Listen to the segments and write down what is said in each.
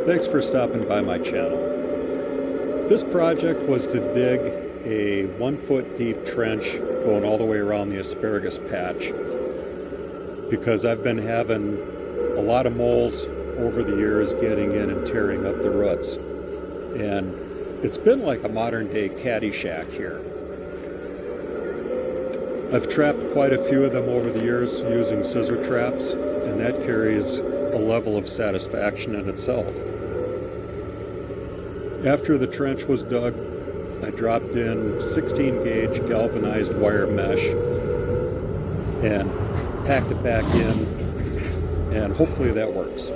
Thanks for stopping by my channel. This project was to dig a 1-foot deep trench going all the way around the asparagus patch because I've been having a lot of moles over the years getting in and tearing up the roots. And it's been like a modern day Caddyshack here. I've trapped quite a few of them over the years using scissor traps, and that carries a level of satisfaction in itself. After the trench was dug, I dropped in 16 gauge galvanized wire mesh and packed it back in, and hopefully that works.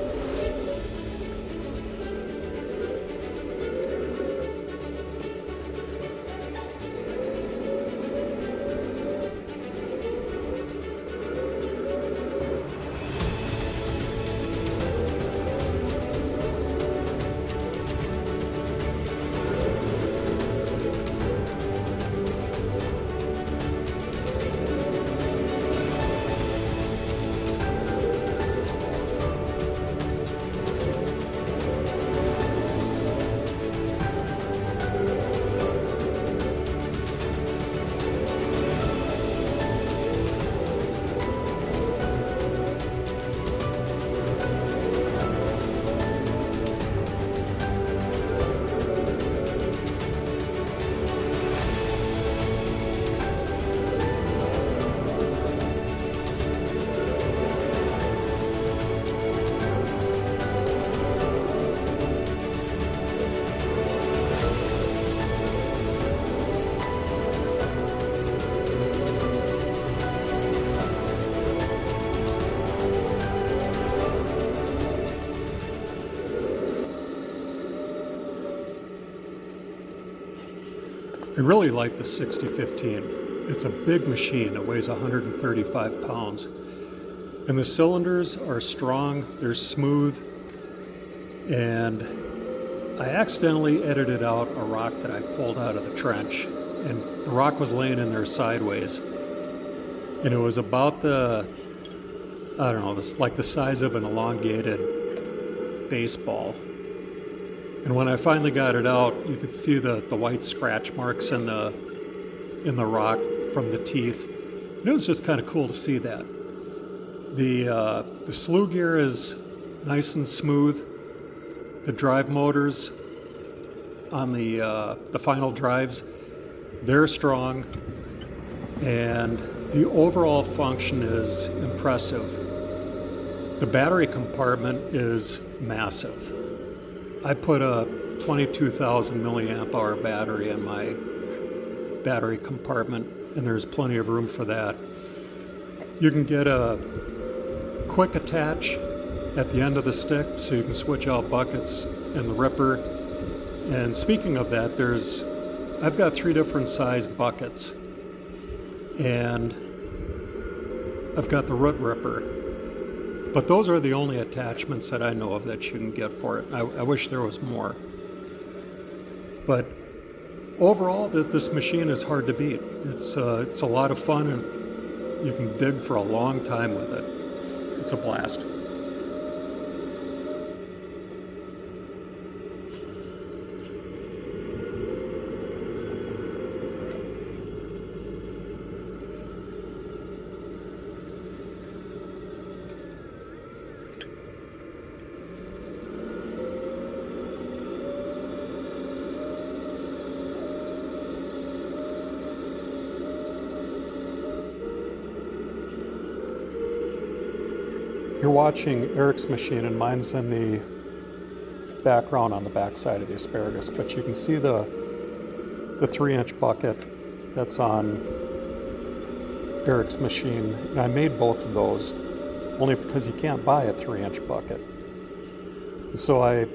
I really like the 6015. It's a big machine. It weighs 135 pounds. And the cylinders are strong, they're smooth, and I accidentally edited out a rock that I pulled out of the trench. And the rock was laying in there sideways. And it was about like the size of an elongated baseball. And when I finally got it out, you could see the white scratch marks in the rock from the teeth. And it was just kind of cool to see that. The slew gear is nice and smooth. The drive motors on the final drives, they're strong. And the overall function is impressive. The battery compartment is massive. I put a 22,000 milliamp hour battery in my battery compartment, and there's plenty of room for that. You can get a quick attach at the end of the stick, so you can switch out buckets and the ripper. And speaking of that, I've got 3 different size buckets, and I've got the root ripper. But those are the only attachments that I know of that you can get for it. I wish there was more. But overall, this machine is hard to beat. It's a lot of fun, and you can dig for a long time with it. It's a blast. You're watching Eric's machine, and mine's in the background on the back side of the asparagus, but you can see the 3-inch bucket that's on Eric's machine. And I made both of those only because you can't buy a 3-inch bucket. And so I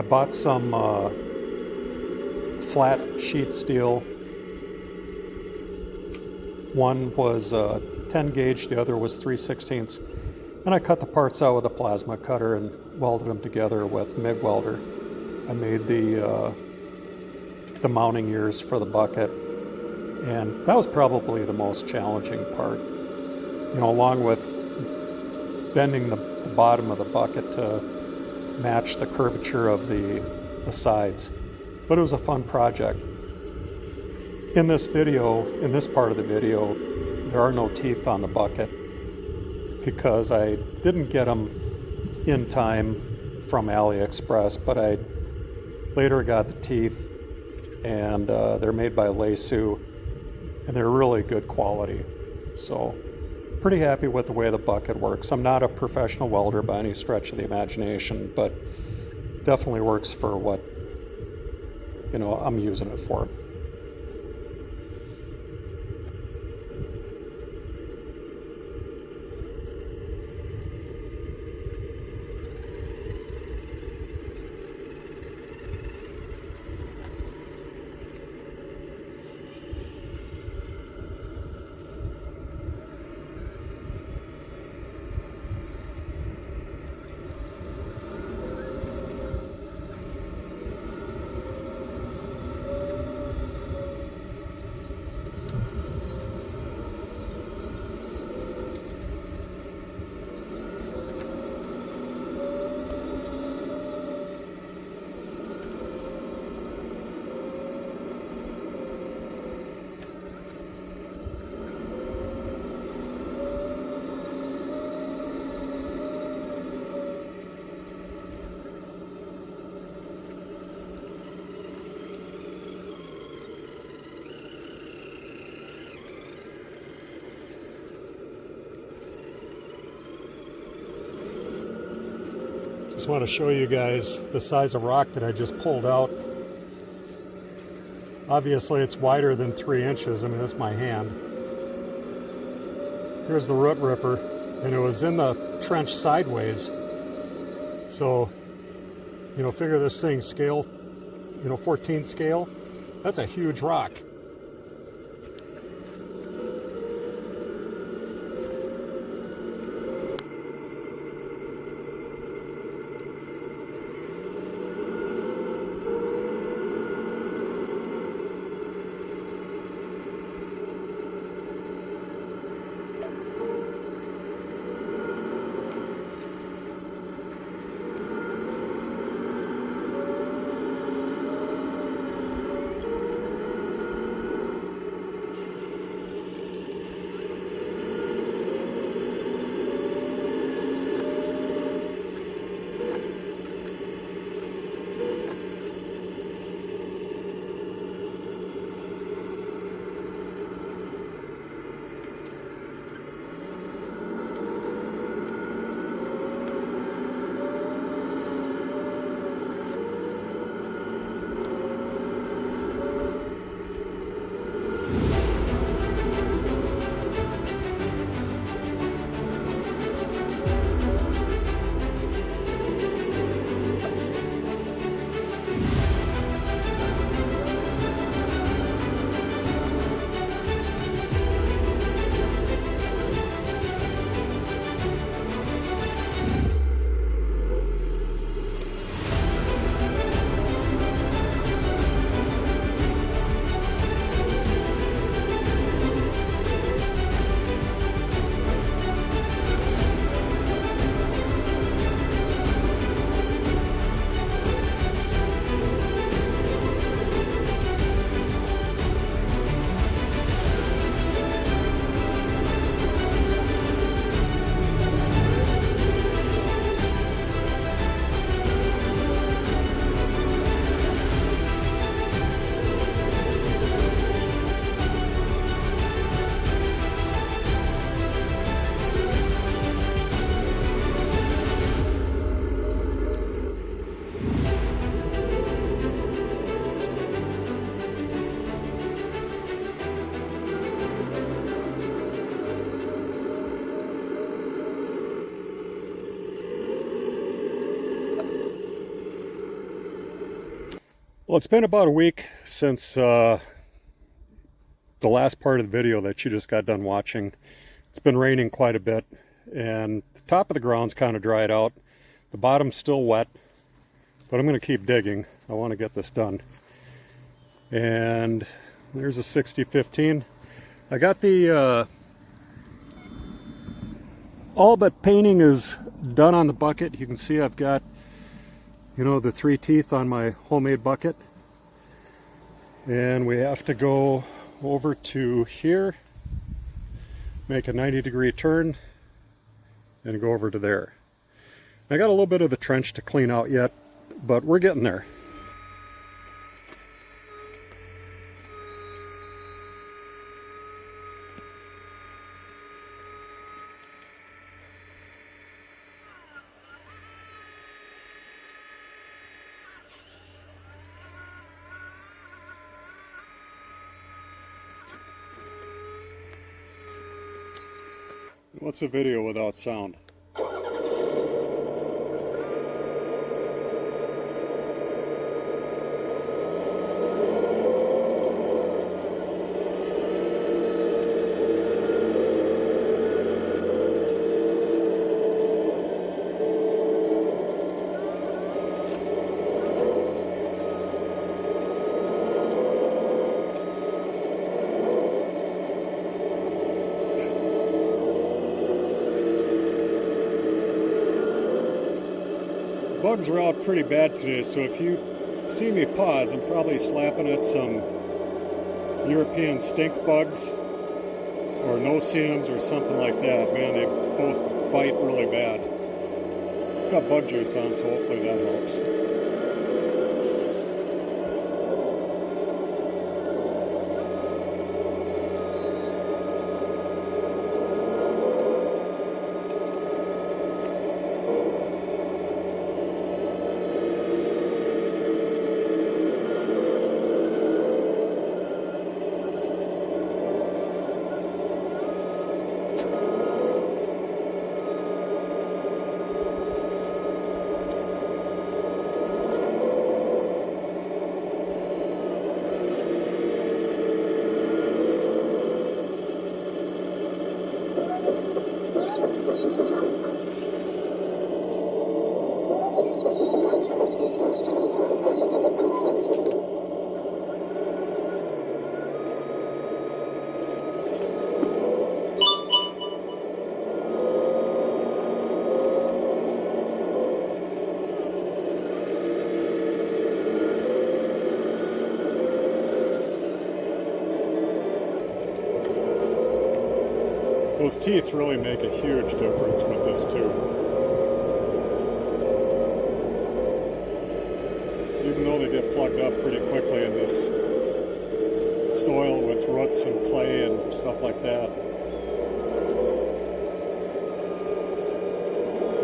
bought some flat sheet steel. One was 10 gauge, the other was 3/16. And I cut the parts out with a plasma cutter and welded them together with MIG welder. I made the mounting ears for the bucket, and that was probably the most challenging part. You know, along with bending the bottom of the bucket to match the curvature of the sides. But it was a fun project. In this video, in this part of the video, there are no teeth on the bucket because I didn't get them in time from AliExpress, but I later got the teeth, and they're made by Leisu, and they're really good quality. So pretty happy with the way the bucket works. I'm not a professional welder by any stretch of the imagination, but definitely works for what, you know, I'm using it for. Just want to show you guys the size of rock that I just pulled out. Obviously it's wider than 3 inches. I mean, that's my hand. Here's the root ripper, and it was in the trench sideways. So, you know, figure this thing scale, you know, 14th scale. That's a huge rock. Well, it's been about a week since the last part of the video that you just got done watching. It's been raining quite a bit, and the top of the ground's kind of dried out. The bottom's still wet, but I'm going to keep digging. I want to get this done. And there's a 6015. I got the all but painting is done on the bucket. You can see I've got You know, the 3 teeth on my homemade bucket. And we have to go over to here, make a 90-degree turn, and go over to there. I got a little bit of the trench to clean out yet, but we're getting there. What's a video without sound? Bugs are out pretty bad today, so if you see me pause, I'm probably slapping at some European stink bugs or no-see-ums or something like that. Man, they both bite really bad. Got bug juice on, so hopefully that helps. Those teeth really make a huge difference with this too. Even though they get plugged up pretty quickly in this soil with roots and clay and stuff like that,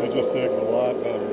it just digs a lot better.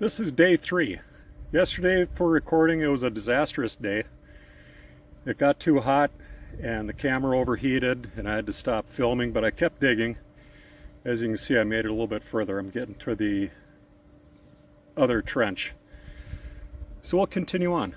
This is day 3. Yesterday for recording, it was a disastrous day. It got too hot and the camera overheated and I had to stop filming, but I kept digging. As you can see, I made it a little bit further. I'm getting to the other trench. So we'll continue on.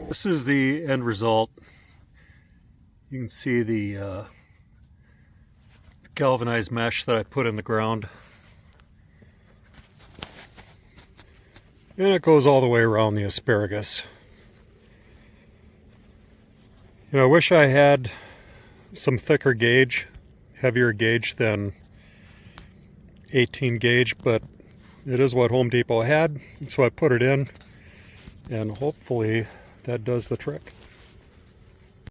This is the end result. You can see the galvanized mesh that I put in the ground. And it goes all the way around the asparagus. You know, I wish I had some thicker gauge, heavier gauge than 18 gauge, but it is what Home Depot had, so I put it in, and hopefully that does the trick.